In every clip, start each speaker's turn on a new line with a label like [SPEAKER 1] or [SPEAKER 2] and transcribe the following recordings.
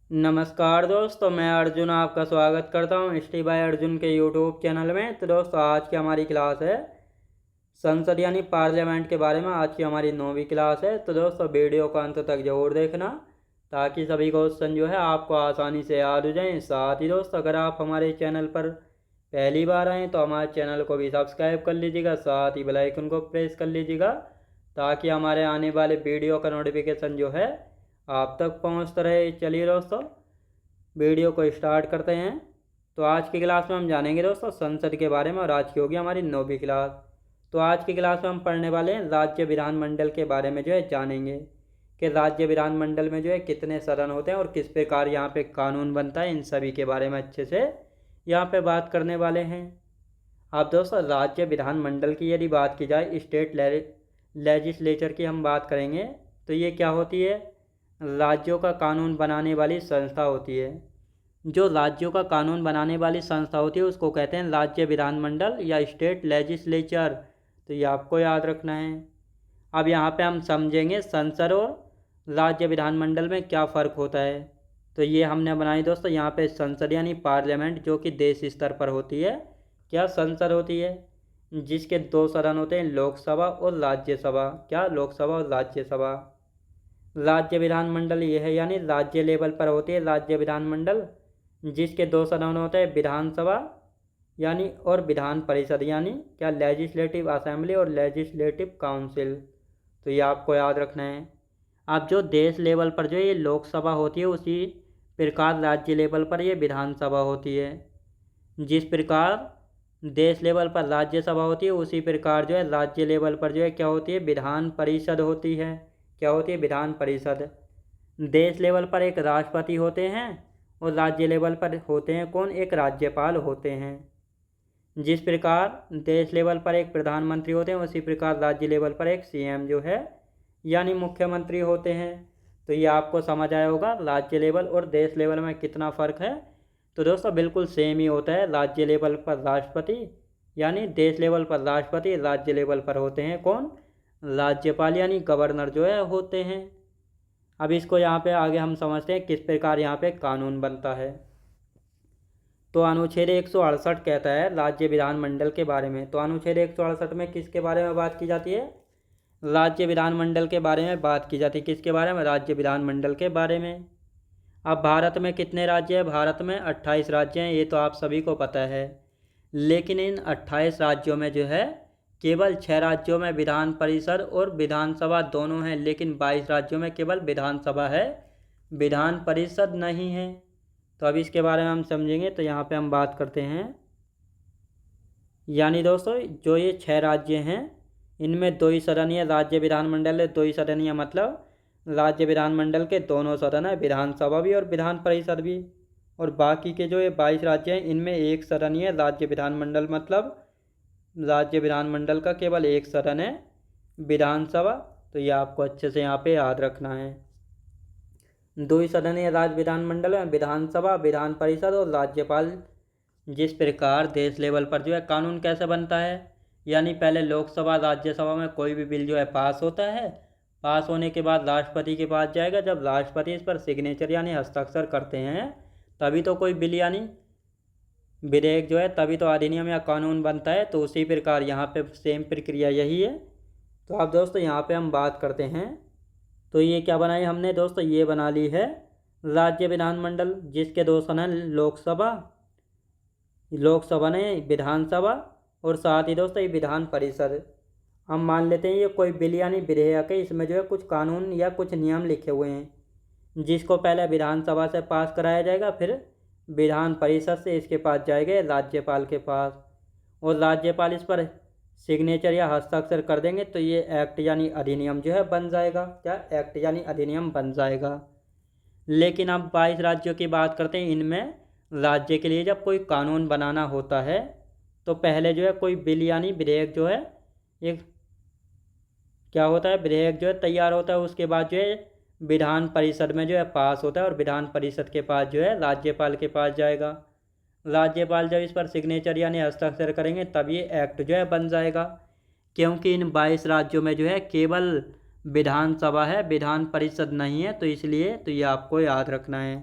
[SPEAKER 1] नमस्कार दोस्तों, मैं अर्जुन आपका स्वागत करता हूँ स्टी बाय अर्जुन के यूट्यूब चैनल में। तो दोस्तों, आज की हमारी क्लास है संसद यानी पार्लियामेंट के बारे में। आज की हमारी 9वीं क्लास है। तो दोस्तों, वीडियो को अंत तक जरूर देखना ताकि सभी क्वेश्चन जो है आपको आसानी से याद हो जाएं। साथ ही दोस्तों, अगर आप हमारे चैनल पर पहली बार आएँ तो हमारे चैनल को भी सब्सक्राइब कर लीजिएगा, साथ ही बेल आइकन को प्रेस कर लीजिएगा ताकि हमारे आने वाले वीडियो का नोटिफिकेशन जो है आप तक पहुंचता रहे। चलिए दोस्तों, वीडियो को स्टार्ट करते हैं। तो आज की क्लास में हम जानेंगे दोस्तों संसद के बारे में, और आज की होगी हमारी 9वीं क्लास। तो आज की क्लास में हम पढ़ने वाले हैं राज्य विधानमंडल के बारे में जो है जानेंगे कि राज्य विधानमंडल में जो है कितने सदन होते हैं और किस प्रकार यहाँ पे कानून बनता है। इन सभी के बारे में अच्छे से यहाँ पे बात करने वाले हैं। अब दोस्तों, राज्य विधानमंडल की यदि बात की जाए, स्टेट लेजिस्लेचर की हम बात करेंगे, तो ये क्या होती है? राज्यों का कानून बनाने वाली संस्था होती है। जो राज्यों का कानून बनाने वाली संस्था होती है उसको कहते हैं राज्य विधानमंडल या स्टेट लेजिस्लेचर। तो ये आपको याद रखना है। अब यहाँ पे हम समझेंगे संसद और राज्य विधानमंडल में क्या फ़र्क होता है। तो ये हमने बनाई दोस्तों, यहाँ पे संसद यानी पार्लियामेंट जो कि देश स्तर पर होती है। क्या संसद होती है जिसके दो सदन होते हैं, लोकसभा और राज्यसभा। क्या? लोकसभा और राज्यसभा। राज्य विधानमंडल ये है यानी राज्य लेवल पर होती है राज्य विधानमंडल, जिसके दो सदन होते हैं, विधानसभा यानी और विधान परिषद यानी क्या, लेजिस्लेटिव असेंबली और लेजिस्लेटिव काउंसिल। तो ये आपको याद रखना है। अब जो देश लेवल पर जो ये लोकसभा होती है, उसी प्रकार राज्य लेवल पर ये विधानसभा होती है। जिस प्रकार देश लेवल पर राज्यसभा होती है, उसी प्रकार जो है राज्य लेवल पर जो है क्या होती है, विधान परिषद होती है। क्या होती है? विधान परिषद। देश लेवल पर एक राष्ट्रपति होते हैं और राज्य लेवल पर होते हैं कौन? एक राज्यपाल होते हैं। जिस प्रकार देश लेवल पर एक प्रधानमंत्री होते हैं, उसी प्रकार राज्य लेवल पर एक सीएम जो है यानी मुख्यमंत्री होते हैं। तो ये आपको समझ आया होगा राज्य लेवल और देश लेवल में कितना फ़र्क है। तो दोस्तों, बिल्कुल सेम ही होता है। राज्य लेवल पर राष्ट्रपति यानी देश लेवल पर राष्ट्रपति, राज्य लेवल पर होते हैं कौन? राज्यपाल यानी गवर्नर जो है होते हैं। अब इसको यहाँ पे आगे हम समझते हैं किस प्रकार यहाँ पे कानून बनता है। तो अनुच्छेद 168 कहता है राज्य विधानमंडल के बारे में। तो अनुच्छेद 168 में किसके बारे में बात की जाती है? राज्य विधानमंडल के बारे में बात की जाती है। किसके बारे में? राज्य विधानमंडल के बारे में। अब भारत में कितने राज्य हैं? भारत में 28 राज्य हैं, ये तो आप सभी को पता है। लेकिन इन 28 राज्यों में जो है केवल 6 राज्यों में विधान परिषद और विधानसभा दोनों हैं, लेकिन 22 राज्यों में केवल विधानसभा है, विधान परिषद नहीं है। तो अब इसके बारे में हम समझेंगे। तो यहाँ पे हम बात करते हैं, यानी दोस्तों जो ये 6 राज्य हैं इनमें दो ही सदनीय राज्य विधानमंडल है। दो ही सदनीय मतलब राज्य विधानमंडल के दोनों सदन है, विधानसभा भी और विधान परिषद भी। और बाकी के जो ये 22 राज्य हैं इनमें एक सदनीय राज्य विधानमंडल, मतलब राज्य विधानमंडल का केवल एक सदन है, विधानसभा। तो ये आपको अच्छे से यहाँ पे याद रखना है। दो ही सदनीय राज्य विधानमंडल में विधानसभा, विधान परिषद और राज्यपाल। जिस प्रकार देश लेवल पर जो है कानून कैसे बनता है, यानी पहले लोकसभा राज्यसभा में कोई भी बिल जो है पास होता है, पास होने के बाद राष्ट्रपति के पास जाएगा। जब राष्ट्रपति इस पर सिग्नेचर यानी हस्ताक्षर करते हैं तभी तो कोई बिल यानी विधेयक जो है, तभी तो अधिनियम या कानून बनता है। तो उसी प्रकार यहाँ पे सेम प्रक्रिया यही है। तो अब दोस्तों यहाँ पे हम बात करते हैं। तो ये क्या बनाई हमने दोस्तों? ये बना ली है राज्य विधानमंडल, जिसके दो सदन, लोकसभा ने विधानसभा, और साथ ही दोस्तों ये विधान परिषद। हम मान लेते हैं ये कोई बिल यानी विधेयक है, इसमें जो है कुछ कानून या कुछ नियम लिखे हुए हैं, जिसको पहले विधानसभा से पास कराया जाएगा, फिर विधान परिषद से इसके पास जाएगा राज्यपाल के पास, और राज्यपाल इस पर सिग्नेचर या हस्ताक्षर कर देंगे तो ये एक्ट यानी अधिनियम जो है बन जाएगा। क्या? एक्ट यानी अधिनियम बन जाएगा। लेकिन अब 22 राज्यों की बात करते हैं। इनमें राज्य के लिए जब कोई कानून बनाना होता है तो पहले जो है कोई बिल यानी विधेयक जो है, एक क्या होता है, विधेयक जो है तैयार होता है। उसके बाद जो है विधान परिषद में जो है पास होता है, और विधान परिषद के पास जो है राज्यपाल के पास जाएगा। राज्यपाल जब इस पर सिग्नेचर यानी हस्ताक्षर करेंगे तब ये एक्ट जो है बन जाएगा। क्योंकि इन 22 राज्यों में जो है केवल विधानसभा है, विधान परिषद नहीं है, तो इसलिए तो ये आपको याद रखना है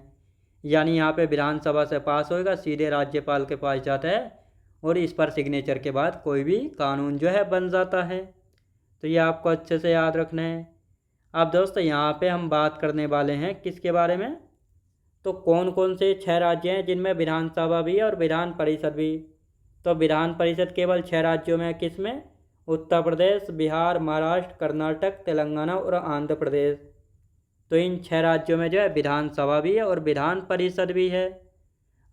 [SPEAKER 1] यानी यहाँ पे विधानसभा से पास होएगा, सीधे राज्यपाल के पास जाता है और इस पर सिग्नेचर के बाद कोई भी कानून जो है बन जाता है। तो ये आपको अच्छे से याद रखना है। अब दोस्तों यहाँ पे हम बात करने वाले हैं किसके बारे में, तो कौन कौन से 6 राज्य हैं जिनमें विधानसभा भी है और विधान परिषद भी। तो विधान परिषद केवल 6 राज्यों में है, किसमें, उत्तर प्रदेश, बिहार, महाराष्ट्र, कर्नाटक, तेलंगाना और आंध्र प्रदेश। तो इन 6 राज्यों में जो है विधानसभा भी है और विधान परिषद भी है।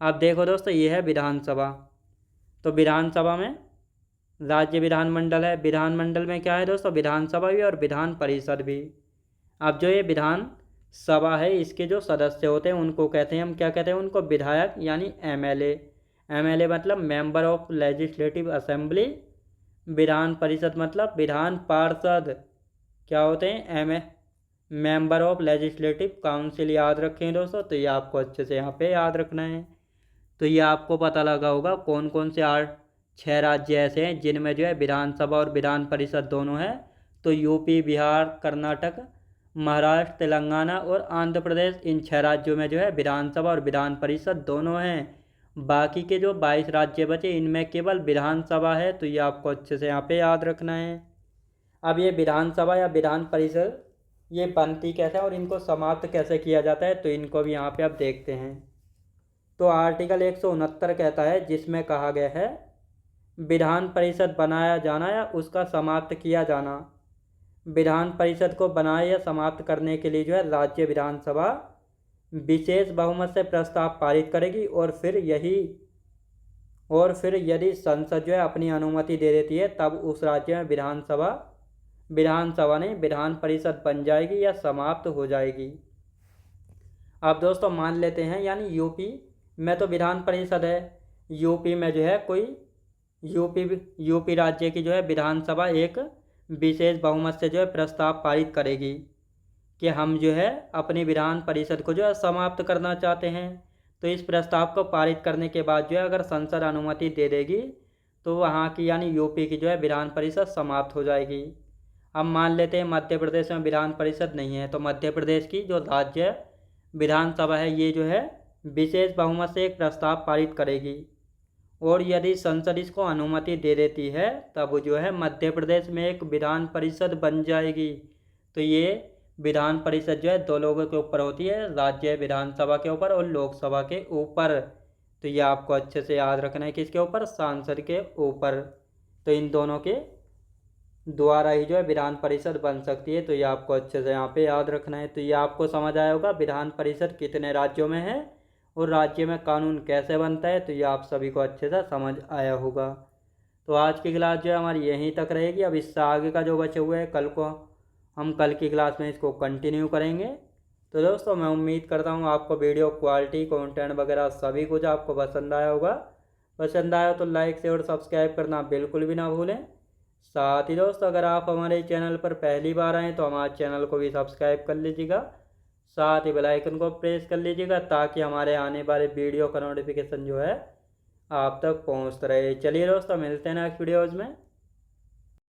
[SPEAKER 1] अब देखो दोस्तों, ये है विधानसभा। तो विधानसभा में राज्य विधानमंडल है, विधानमंडल में क्या है दोस्तों, विधानसभा भी और विधान परिषद भी। अब जो ये विधान सभा है, इसके जो सदस्य होते हैं उनको कहते हैं, हम क्या कहते हैं, उनको विधायक यानी एमएलए। एमएलए मतलब member of legislative assembly. Vidhan Parishad मतलब विधान पार्षद क्या होते हैं, मेंबर ऑफ लेजिस्लेटिव काउंसिल। याद रखें दोस्तों, तो ये आपको अच्छे से यहाँ पे याद रखना है। तो ये आपको पता लगा होगा कौन कौन से 6 राज्य ऐसे हैं जिनमें जो है विधानसभा और विधान परिषद दोनों है। तो यूपी, बिहार, कर्नाटक, महाराष्ट्र, तेलंगाना और आंध्र प्रदेश, इन 6 राज्यों में जो है विधानसभा और विधान परिषद दोनों हैं। बाकी के जो 22 राज्य बचे इनमें केवल विधानसभा है। तो ये आपको अच्छे से यहाँ पे याद रखना है। अब ये विधानसभा या विधान परिषद ये बनती कैसे है और इनको समाप्त कैसे किया जाता है, तो इनको भी यहाँ पे आप देखते हैं। तो आर्टिकल 169 कहता है, जिसमें कहा गया है विधान परिषद बनाया जाना या उसका समाप्त किया जाना। विधान परिषद को बनाए या समाप्त करने के लिए जो है राज्य विधानसभा विशेष बहुमत से प्रस्ताव पारित करेगी और फिर यदि संसद जो है अपनी अनुमति दे देती है तब उस राज्य में विधानसभा नहीं विधान परिषद बन जाएगी या समाप्त हो जाएगी। अब दोस्तों मान लेते हैं, यानी यूपी में तो विधान परिषद है, यूपी में जो है कोई यूपी राज्य की जो है विधानसभा एक विशेष बहुमत से जो है प्रस्ताव पारित करेगी कि हम जो है अपनी विधान परिषद को जो है समाप्त करना चाहते हैं। तो इस प्रस्ताव को पारित करने के बाद जो है अगर संसद अनुमति दे देगी तो वहाँ की यानी यूपी की जो है विधान परिषद समाप्त हो जाएगी। अब मान लेते हैं मध्य प्रदेश में विधान परिषद नहीं है, तो मध्य प्रदेश की जो राज्य विधानसभा है ये जो है विशेष बहुमत से एक प्रस्ताव पारित करेगी और यदि संसद इसको अनुमति दे देती है तब जो है मध्य प्रदेश में एक विधान परिषद बन जाएगी। तो ये विधान परिषद जो है 2 लोगों के ऊपर होती है, राज्य विधानसभा के ऊपर और लोकसभा के ऊपर। तो ये आपको अच्छे से याद रखना है, किसके ऊपर, सांसद के ऊपर। तो इन दोनों के द्वारा ही जो है विधान परिषद बन सकती है। तो ये आपको अच्छे से यहाँ पे याद रखना है। तो ये आपको समझ आया होगा विधान परिषद कितने राज्यों में है और राज्य में कानून कैसे बनता है। तो ये आप सभी को अच्छे से समझ आया होगा। तो आज की क्लास जो है हमारी यहीं तक रहेगी। अब इससे आगे का जो बचे हुए हैं कल की क्लास में इसको कंटिन्यू करेंगे। तो दोस्तों मैं उम्मीद करता हूँ आपको वीडियो क्वालिटी, कंटेंट वगैरह सभी कुछ आपको पसंद आया होगा। पसंद आया तो लाइक शेयर और सब्सक्राइब करना बिल्कुल भी ना भूलें। साथ ही दोस्तों अगर आप हमारे चैनल पर पहली बार आएँ तो हमारे चैनल को भी सब्सक्राइब कर लीजिएगा, साथ ही बेल आइकन को प्रेस कर लीजिएगा ताकि हमारे आने वाले वीडियो का नोटिफिकेशन जो है आप तक पहुंचता रहे। चलिए दोस्तों मिलते हैं नेक्स्ट वीडियोज़ में।